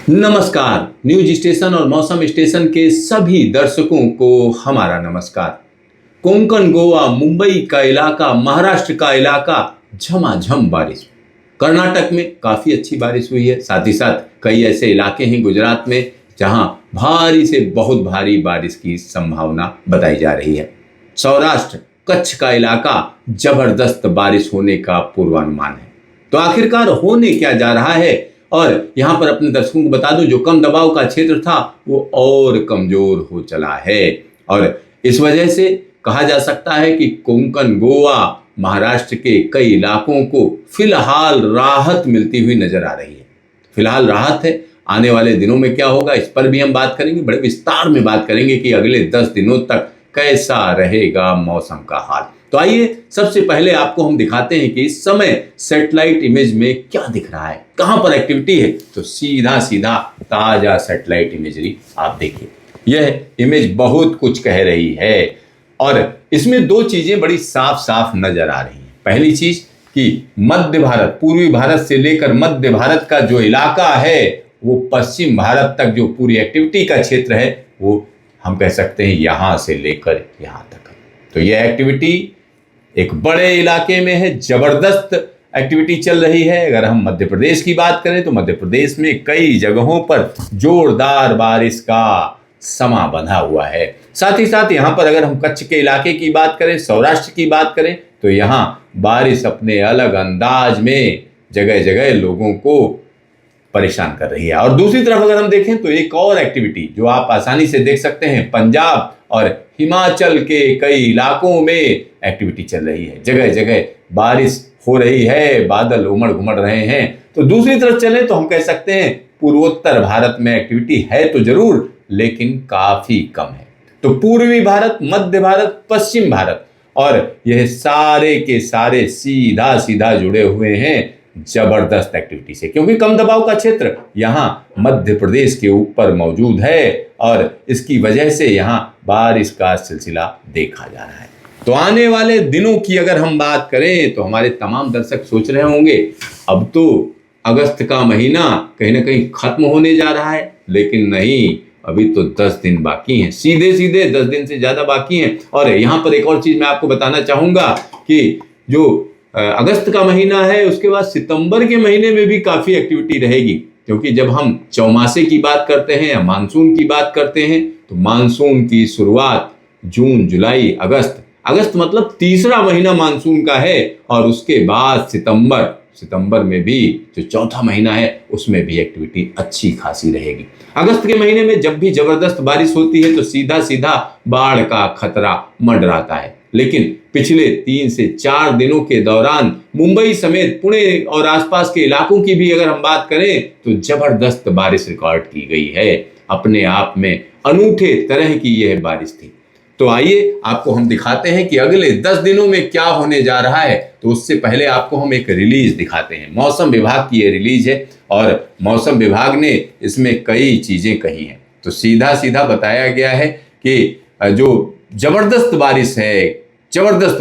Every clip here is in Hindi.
नमस्कार। न्यूज स्टेशन और मौसम स्टेशन के सभी दर्शकों को हमारा नमस्कार। कोंकण, गोवा, मुंबई का इलाका, महाराष्ट्र का इलाका, झमाझम बारिश। कर्नाटक में काफी अच्छी बारिश हुई है। साथ ही साथ कई ऐसे इलाके हैं गुजरात में जहां भारी से बहुत भारी बारिश की संभावना बताई जा रही है। सौराष्ट्र, कच्छ का इलाका, जबरदस्त बारिश होने का पूर्वानुमान है। तो आखिरकार होने क्या जा रहा है, और यहां पर अपने दर्शकों को बता दूं, जो कम दबाव का क्षेत्र था वो और कमजोर हो चला है और इस वजह से कहा जा सकता है कि कोंकण, गोवा, महाराष्ट्र के कई इलाकों को फिलहाल राहत मिलती हुई नजर आ रही है। फिलहाल राहत है। आने वाले दिनों में क्या होगा इस पर भी हम बात करेंगे, बड़े विस्तार में बात करेंगे कि अगले 10 दिनों तक कैसा रहेगा मौसम का हाल। तो आइए सबसे पहले आपको हम दिखाते हैं कि इस समय सैटेलाइट इमेज में क्या दिख रहा है, कहां पर एक्टिविटी है। तो सीधा सीधा ताजा सैटेलाइट इमेजरी आप देखिए। यह इमेज बहुत कुछ कह रही है और इसमें दो चीजें बड़ी साफ साफ नजर आ रही हैं। पहली चीज कि मध्य भारत, पूर्वी भारत से लेकर मध्य भारत का जो इलाका है वो पश्चिम भारत तक जो पूरी एक्टिविटी का क्षेत्र है वो हम कह सकते हैं यहां से लेकर यहां तक है। तो यह एक्टिविटी एक बड़े इलाके में है, जबरदस्त एक्टिविटी चल रही है। अगर हम मध्य प्रदेश की बात करें तो मध्य प्रदेश में कई जगहों पर जोरदार बारिश का समा बंधा हुआ है। साथ ही साथ यहाँ पर अगर हम कच्छ के इलाके की बात करें, सौराष्ट्र की बात करें, तो यहाँ बारिश अपने अलग अंदाज में जगह जगह लोगों को परेशान कर रही है। और दूसरी तरफ अगर हम देखें तो एक और एक्टिविटी जो आप आसानी से देख सकते हैं, पंजाब और हिमाचल के कई इलाकों में एक्टिविटी चल रही है। जगह जगह बारिश हो रही है, बादल उमड़ घुमड़ रहे हैं। तो दूसरी तरफ चले तो हम कह सकते हैं पूर्वोत्तर भारत में एक्टिविटी है तो जरूर, लेकिन काफी कम है। तो पूर्वी भारत, मध्य भारत, पश्चिम भारत और यह सारे के सारे सीधा सीधा जुड़े हुए हैं जबरदस्त एक्टिविटी से, क्योंकि कम दबाव का क्षेत्र यहां मध्य प्रदेश के ऊपर मौजूद है और इसकी वजह से यहां बारिश का सिलसिला देखा जा रहा है। तो आने वाले दिनों की अगर हम बात करें तो हमारे तमाम दर्शक सोच रहे होंगे अब तो अगस्त का महीना कहीं ना कहीं खत्म होने जा रहा है, लेकिन नहीं, अभी तो 10 दिन बाकी हैं। सीधे सीधे 10 दिन से ज्यादा बाकी हैं। और यहाँ पर एक और चीज मैं आपको बताना चाहूंगा कि जो अगस्त का महीना है उसके बाद सितंबर के महीने में भी काफी एक्टिविटी रहेगी, क्योंकि जब हम चौमासे की बात करते हैं या मानसून की बात करते हैं तो मानसून की शुरुआत जून, जुलाई, अगस्त मतलब तीसरा महीना मानसून का है और उसके बाद सितंबर में भी जो चौथा महीना है उसमें भी एक्टिविटी अच्छी खासी रहेगी। अगस्त के महीने में जब भी जबरदस्त बारिश होती है तो सीधा सीधा बाढ़ का खतरा मंडराता है, लेकिन पिछले 3 से 4 दिनों के दौरान मुंबई समेत पुणे और आसपास के इलाकों की भी अगर हम बात करें तो जबरदस्त बारिश रिकॉर्ड की गई है। अपने आप में अनूठे तरह की यह बारिश थी। तो आइए आपको हम दिखाते हैं कि अगले 10 दिनों में क्या होने जा रहा है। तो उससे पहले आपको हम एक रिलीज दिखाते हैं। मौसम विभाग की ये रिलीज है और मौसम विभाग ने इसमें कई चीजें कही हैं। तो सीधा सीधा बताया गया है कि जो जबरदस्त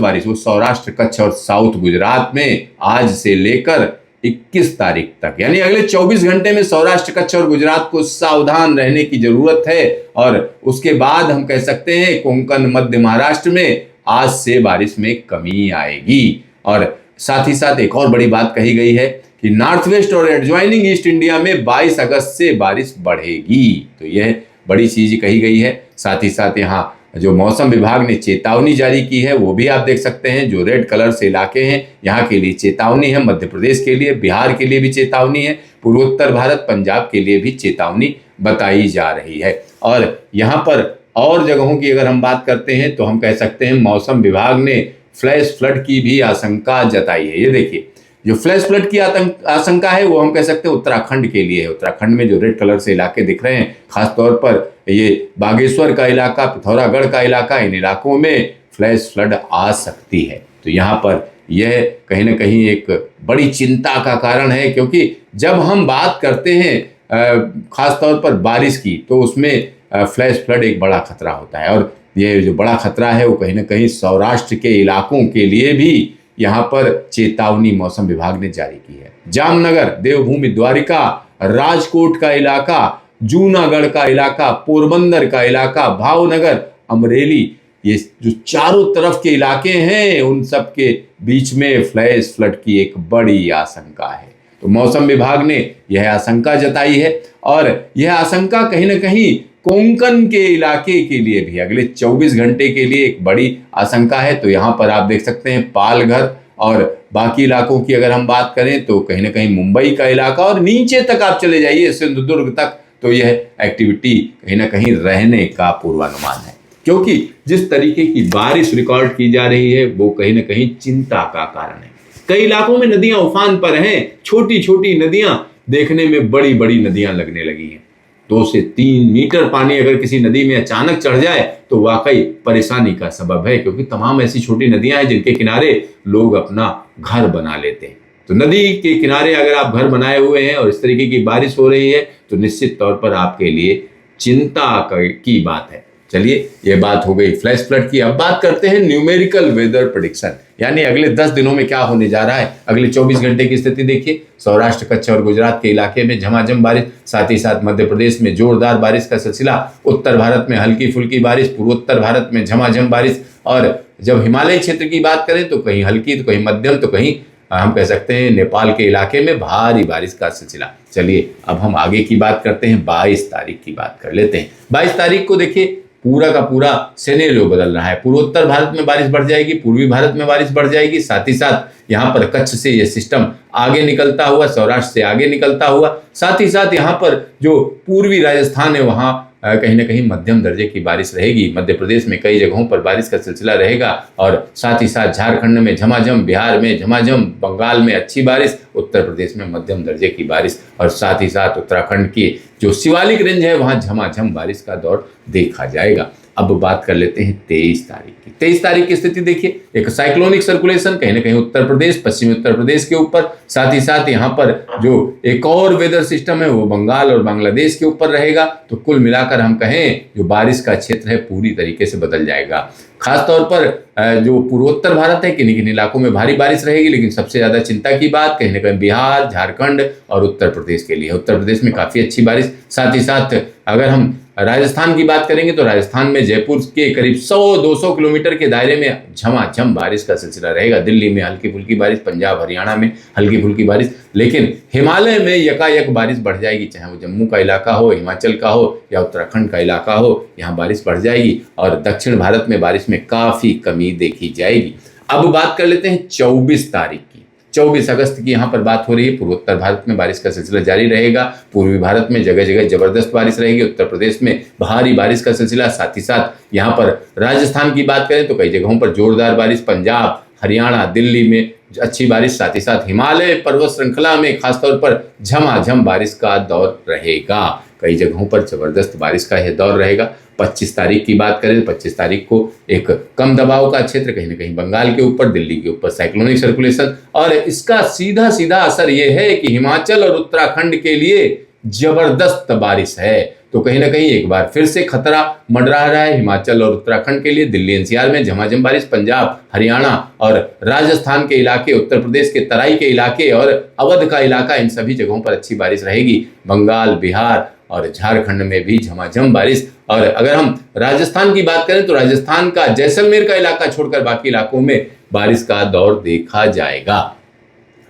बारिश वो सौराष्ट्र, कच्छ और साउथ गुजरात में आज से लेकर 21 तारीख तक, यानी अगले 24 घंटे में सौराष्ट्र, कच्छ और गुजरात को सावधान रहने की जरूरत है। और उसके बाद हम कह सकते हैं कोंकण, मध्य महाराष्ट्र में आज से बारिश में कमी आएगी। और साथ ही साथ एक और बड़ी बात कही गई है कि नॉर्थ वेस्ट और एडजॉइनिंग ईस्ट इंडिया में 22 अगस्त से बारिश बढ़ेगी। तो यह बड़ी चीज कही गई है। साथ ही साथ यहाँ जो मौसम विभाग ने चेतावनी जारी की है वो भी आप देख सकते हैं। जो रेड कलर से इलाके हैं यहाँ के लिए चेतावनी है, मध्य प्रदेश के लिए, बिहार के लिए भी चेतावनी है, पूर्वोत्तर भारत, पंजाब के लिए भी चेतावनी बताई जा रही है। और यहाँ पर और जगहों की अगर हम बात करते हैं तो हम कह सकते हैं मौसम विभाग ने फ्लैश फ्लड की भी आशंका जताई है। ये देखिए, जो फ्लैश फ्लड की आशंका है वो हम कह सकते हैं उत्तराखंड के लिए है। उत्तराखंड में जो रेड कलर से इलाके दिख रहे हैं, खासतौर पर ये बागेश्वर का इलाका, पिथौरागढ़ का इलाका, इन इलाकों में फ्लैश फ्लड आ सकती है। तो यहाँ पर यह कहीं ना कहीं एक बड़ी चिंता का कारण है, क्योंकि जब हम बात करते हैं खासतौर पर बारिश की तो उसमें फ्लैश फ्लड एक बड़ा खतरा होता है। और ये जो बड़ा खतरा है वो कहीं ना कहीं सौराष्ट्र के इलाकों के लिए भी यहाँ पर चेतावनी मौसम विभाग ने जारी की है। जामनगर, देवभूमि, द्वारिका, राजकोट का इलाका, जूनागढ़ का इलाका, पोरबंदर का इलाका, भावनगर, अमरेली, ये जो चारों तरफ के इलाके हैं उन सब के बीच में फ्लैश फ्लड की एक बड़ी आशंका है। तो मौसम विभाग ने यह आशंका जताई है और यह आशंका कहीं ना कहीं कोंकण के इलाके के लिए भी अगले 24 घंटे के लिए एक बड़ी आशंका है। तो यहाँ पर आप देख सकते हैं पालघर और बाकी इलाकों की अगर हम बात करें तो कहीं ना कहीं मुंबई का इलाका और नीचे तक आप चले जाइए सिंधुदुर्ग तक, तो यह एक्टिविटी कहीं ना कहीं रहने का पूर्वानुमान है, क्योंकि जिस तरीके की बारिश रिकॉर्ड की जा रही है वो कहीं ना कहीं चिंता का कारण है। कई इलाकों में नदियां उफान पर हैं, छोटी छोटी नदियां देखने में बड़ी बड़ी नदियां लगने लगी हैं। 2 से 3 मीटर पानी अगर किसी नदी में अचानक चढ़ जाए तो वाकई परेशानी का सबब है, क्योंकि तमाम ऐसी छोटी नदियां हैं जिनके किनारे लोग अपना घर बना लेते हैं। तो नदी के किनारे अगर आप घर बनाए हुए हैं और इस तरीके की बारिश हो रही है तो निश्चित तौर पर आपके लिए चिंता की बात है। चलिए, ये बात हो गई फ्लैश फ्लड की। अब बात करते हैं न्यूमेरिकल वेदर प्रेडिक्शन, यानी अगले 10 दिनों में क्या होने जा रहा है। अगले 24 घंटे की स्थिति देखिए, सौराष्ट्र, कच्छ और गुजरात के इलाके में झमाझम बारिश, साथ ही साथ मध्य प्रदेश में जोरदार बारिश का सिलसिला, उत्तर भारत में हल्की फुल्की बारिश, पूर्वोत्तर भारत में झमाझम बारिश, और जब हिमालय क्षेत्र की बात करें तो कहीं हल्की तो कहीं मध्यम तो कहीं हम कह सकते हैं नेपाल के इलाके में भारी बारिश का सिलसिला। चलिए अब हम आगे की बात करते हैं, 22 तारीख की बात कर लेते हैं। 22 तारीख को देखिए पूरा का पूरा सिनेरियो बदल रहा है। पूर्वोत्तर भारत में बारिश बढ़ जाएगी, पूर्वी भारत में बारिश बढ़ जाएगी, साथ ही साथ यहाँ पर कच्छ से यह सिस्टम आगे निकलता हुआ, सौराष्ट्र से आगे निकलता हुआ, साथ ही साथ यहाँ पर जो पूर्वी राजस्थान है वहाँ कहीं ना कहीं मध्यम दर्जे की बारिश रहेगी। मध्य प्रदेश में कई जगहों पर बारिश का सिलसिला रहेगा और साथ ही साथ झारखंड में झमाझम, बिहार में झमाझम, बंगाल में अच्छी बारिश, उत्तर प्रदेश में मध्यम दर्जे की बारिश और साथ ही साथ उत्तराखंड की जो शिवालिक रेंज है वहां झमाझम बारिश का दौर देखा जाएगा। अब बात कर लेते हैं 23 तारीख की। 23 तारीख की स्थिति देखिए, एक साइक्लोनिक सर्कुलेशन कहीं ना कहीं उत्तर प्रदेश, पश्चिमी उत्तर प्रदेश के ऊपर, साथ ही साथ यहाँ पर जो एक और वेदर सिस्टम है वो बंगाल और बांग्लादेश के ऊपर रहेगा। तो कुल मिलाकर हम कहें जो बारिश का क्षेत्र है पूरी तरीके से बदल जाएगा। खासतौर पर जो पूर्वोत्तर भारत है किन्हीं किन्हीं इलाकों में भारी बारिश रहेगी, लेकिन सबसे ज्यादा चिंता की बात कहीं ना कहीं बिहार, झारखंड और उत्तर प्रदेश के लिए। उत्तर प्रदेश में काफी अच्छी बारिश, साथ ही साथ अगर हम राजस्थान की बात करेंगे तो राजस्थान में जयपुर के करीब 100-200 किलोमीटर के दायरे में झमाझम बारिश का सिलसिला रहेगा। दिल्ली में हल्की फुल्की बारिश, पंजाब हरियाणा में हल्की फुल्की बारिश, लेकिन हिमालय में यकायक बारिश बढ़ जाएगी, चाहे वो जम्मू का इलाका हो, हिमाचल का हो या उत्तराखंड का इलाका हो, यहाँ बारिश बढ़ जाएगी और दक्षिण भारत में बारिश में काफी कमी देखी जाएगी। अब बात कर लेते हैं 24 तारीख की। 24 अगस्त की यहाँ पर बात हो रही है। पूर्वोत्तर भारत में बारिश का सिलसिला जारी रहेगा, पूर्वी भारत में जगह जगह जबरदस्त बारिश रहेगी, उत्तर प्रदेश में भारी बारिश का सिलसिला, साथ ही साथ यहाँ पर राजस्थान की बात करें तो कई जगहों पर जोरदार बारिश, पंजाब, हरियाणा, दिल्ली में अच्छी बारिश, साथ ही साथ हिमालय पर्वत श्रृंखला में खासतौर पर झमाझम बारिश का दौर रहेगा। कई जगहों पर जबरदस्त बारिश का यह दौर रहेगा। 25 तारीख की बात करें तो 25 तारीख को एक कम दबाव का क्षेत्र कहीं ना कहीं बंगाल के ऊपर, दिल्ली के ऊपर साइक्लोनिक सर्कुलेशन, और इसका सीधा सीधा असर यह है कि हिमाचल और उत्तराखंड के लिए जबरदस्त बारिश है। तो कहीं ना कहीं एक बार फिर से खतरा मंडरा रहा है हिमाचल और उत्तराखंड के लिए। दिल्ली एनसीआर में झमाझम बारिश, पंजाब, हरियाणा और राजस्थान के इलाके, उत्तर प्रदेश के तराई के इलाके और अवध का इलाका, इन सभी जगहों पर अच्छी बारिश रहेगी। बंगाल, बिहार और झारखंड में भी झमाझम बारिश। और अगर हम राजस्थान की बात करें तो राजस्थान का जैसलमेर का इलाका छोड़कर बाकी इलाकों में बारिश का दौर देखा जाएगा।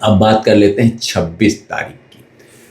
अब बात कर लेते हैं 26 तारीख की।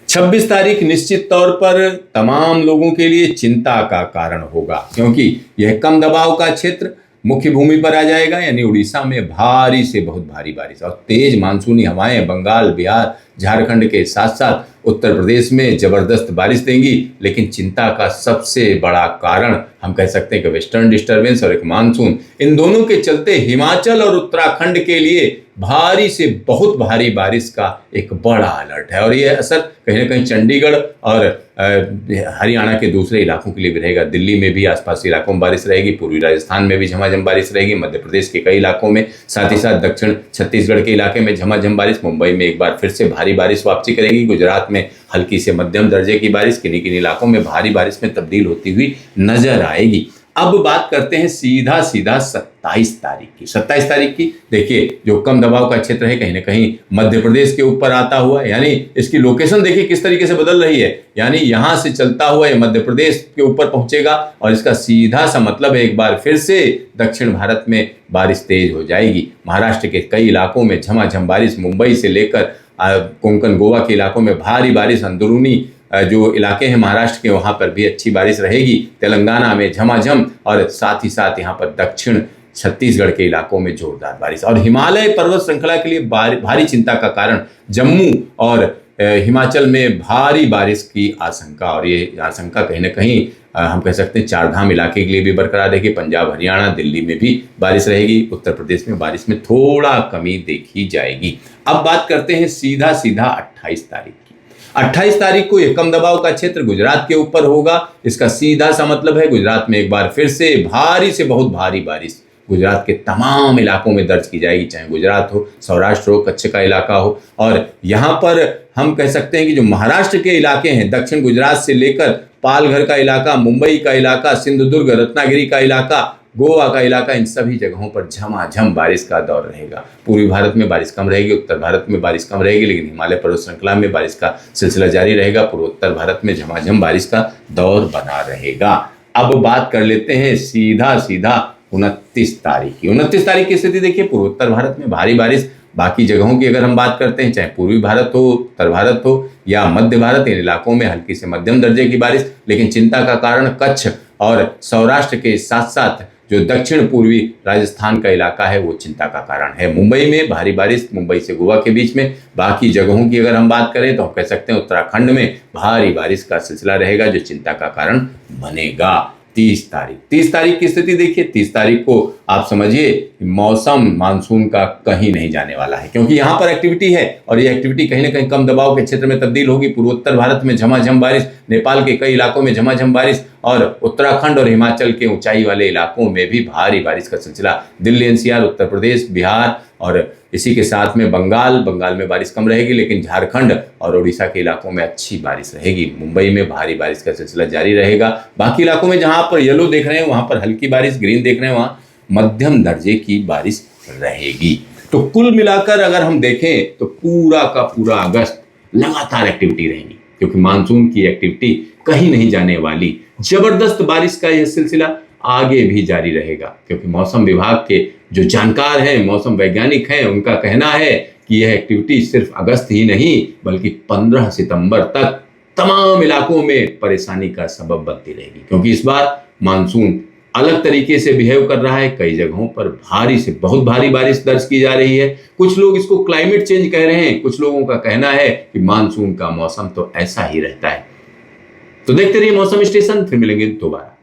26 तारीख निश्चित तौर पर तमाम लोगों के लिए चिंता का कारण होगा, क्योंकि यह कम दबाव का क्षेत्र मुख्य भूमि पर आ जाएगा, यानी उड़ीसा में भारी से बहुत भारी बारिश और तेज मानसूनी हवाएं बंगाल, बिहार, झारखंड के साथ साथ उत्तर प्रदेश में जबरदस्त बारिश देंगी। लेकिन चिंता का सबसे बड़ा कारण हम कह सकते हैं कि वेस्टर्न डिस्टर्बेंस और एक मानसून, इन दोनों के चलते हिमाचल और उत्तराखंड के लिए भारी से बहुत भारी बारिश का एक बड़ा अलर्ट है। और यह असर कहीं ना कहीं चंडीगढ़ और हरियाणा के दूसरे इलाकों के लिए भी रहेगा। दिल्ली में भी आसपास इलाकों में बारिश रहेगी, पूर्वी राजस्थान में भी झमाझम बारिश रहेगी, मध्य प्रदेश के कई इलाकों में, साथ ही साथ दक्षिण छत्तीसगढ़ के इलाके में झमाझम बारिश, मुंबई में एक बार फिर से भारी बारिश वापसी करेगी, गुजरात में हल्की से मध्यम दर्जे की बारिश, किन्हीं किन्हीं इलाकों में भारी बारिश में तब्दील होती हुई नजर आएगी। अब बात करते हैं सीधा सीधा 27 तारीख की। 27 तारीख की देखिए, जो कम दबाव का क्षेत्र है कहीं ना कहीं मध्य प्रदेश के ऊपर आता हुआ, यानी इसकी लोकेशन देखिए किस तरीके से बदल रही है, यानी यहां से चलता हुआ ये मध्य प्रदेश के ऊपर पहुंचेगा और इसका सीधा सा मतलब है एक बार फिर से दक्षिण भारत में बारिश तेज हो जाएगी। महाराष्ट्र के कई इलाकों में झमाझम बारिश, मुंबई से लेकर कोंकण गोवा के इलाकों में भारी बारिश, अंदरूनी जो इलाके हैं महाराष्ट्र के वहां पर भी अच्छी बारिश रहेगी, तेलंगाना में झमाझम और साथ ही साथ यहाँ पर दक्षिण छत्तीसगढ़ के इलाकों में जोरदार बारिश। और हिमालय पर्वत श्रृंखला के लिए भारी चिंता का कारण जम्मू और हिमाचल में भारी बारिश की आशंका, और ये आशंका कहीं ना कहीं हम कह सकते हैं चारधाम इलाके के लिए भी बरकरार रहेगी। पंजाब, हरियाणा, दिल्ली में भी बारिश रहेगी। उत्तर प्रदेश में बारिश में थोड़ा कमी देखी जाएगी। अब बात करते हैं सीधा सीधा 28 तारीख की। 28 तारीख को यह कम दबाव का क्षेत्र गुजरात के ऊपर होगा। इसका सीधा सा मतलब है गुजरात में एक बार फिर से भारी से बहुत भारी बारिश गुजरात के तमाम इलाकों में दर्ज की जाएगी, चाहे गुजरात हो, सौराष्ट्र हो, कच्छ का इलाका हो। और यहाँ पर हम कह सकते हैं कि जो महाराष्ट्र के इलाके हैं, दक्षिण गुजरात से लेकर पालघर का इलाका, मुंबई का इलाका, सिंधुदुर्ग, रत्नागिरी का इलाका, गोवा का इलाका, इन सभी जगहों पर झमाझम बारिश का दौर रहेगा। पूर्वी भारत में बारिश कम रहेगी, उत्तर भारत में बारिश कम रहेगी, लेकिन हिमालय पर्वत श्रृंखला में बारिश का सिलसिला जारी रहेगा। पूर्वोत्तर भारत में झमाझम बारिश का दौर बना रहेगा। अब बात कर लेते हैं सीधा सीधा 29 तारीख की। 29 तारीख की स्थिति देखिए, पूर्वोत्तर भारत में भारी बारिश, बाकी जगहों की अगर हम बात करते हैं, चाहे पूर्वी भारत हो, उत्तर भारत हो या मध्य भारत, इन इलाकों में हल्की से मध्यम दर्जे की बारिश। लेकिन चिंता का कारण कच्छ और सौराष्ट्र के साथ साथ जो दक्षिण पूर्वी राजस्थान का इलाका है वो चिंता का कारण है। मुंबई में भारी बारिश, मुंबई से गोवा के बीच में। बाकी जगहों की अगर हम बात करें तो हम कह सकते हैं उत्तराखंड में भारी बारिश का सिलसिला रहेगा, जो चिंता का कारण बनेगा। 30 तारीख की स्थिति देखिए। 30 तारीख को आप समझिए मौसम मानसून का कहीं नहीं जाने वाला है, क्योंकि यहाँ पर एक्टिविटी है और ये एक्टिविटी कहीं ना कहीं कम दबाव के क्षेत्र में तब्दील होगी। पूर्वोत्तर भारत में झमाझम बारिश, नेपाल के कई इलाकों में झमाझम बारिश और उत्तराखंड और हिमाचल के ऊंचाई वाले इलाकों में भी भारी बारिश का सिलसिला। दिल्ली एनसीआर, उत्तर प्रदेश, बिहार और इसी के साथ में बंगाल में बारिश कम रहेगी, लेकिन झारखंड और उड़ीसा के इलाकों में अच्छी बारिश रहेगी। मुंबई में भारी बारिश का सिलसिला जारी रहेगा। बाकी इलाकों में जहां पर येलो देख रहे हैं वहां पर हल्की बारिश, ग्रीन देख रहे हैं वहां मध्यम दर्जे की बारिश रहेगी। तो कुल मिलाकर अगर हम देखें तो पूरा का पूरा अगस्त लगातार एक्टिविटी रहेगी, क्योंकि मानसून की एक्टिविटी कहीं नहीं जाने वाली। जबरदस्त बारिश का यह सिलसिला आगे भी जारी रहेगा, क्योंकि मौसम विभाग के जो जानकार हैं, मौसम वैज्ञानिक हैं, उनका कहना है कि यह एक्टिविटी सिर्फ अगस्त ही नहीं बल्कि 15 सितंबर तक तमाम इलाकों में परेशानी का सबब बनती रहेगी, क्योंकि इस बार मानसून अलग तरीके से बिहेव कर रहा है। कई जगहों पर भारी से बहुत भारी बारिश दर्ज की जा रही है। कुछ लोग इसको क्लाइमेट चेंज कह रहे हैं, कुछ लोगों का कहना है कि मानसून का मौसम तो ऐसा ही रहता है। तो देखते रहिए मौसम स्टेशन, फिर मिलेंगे दोबारा।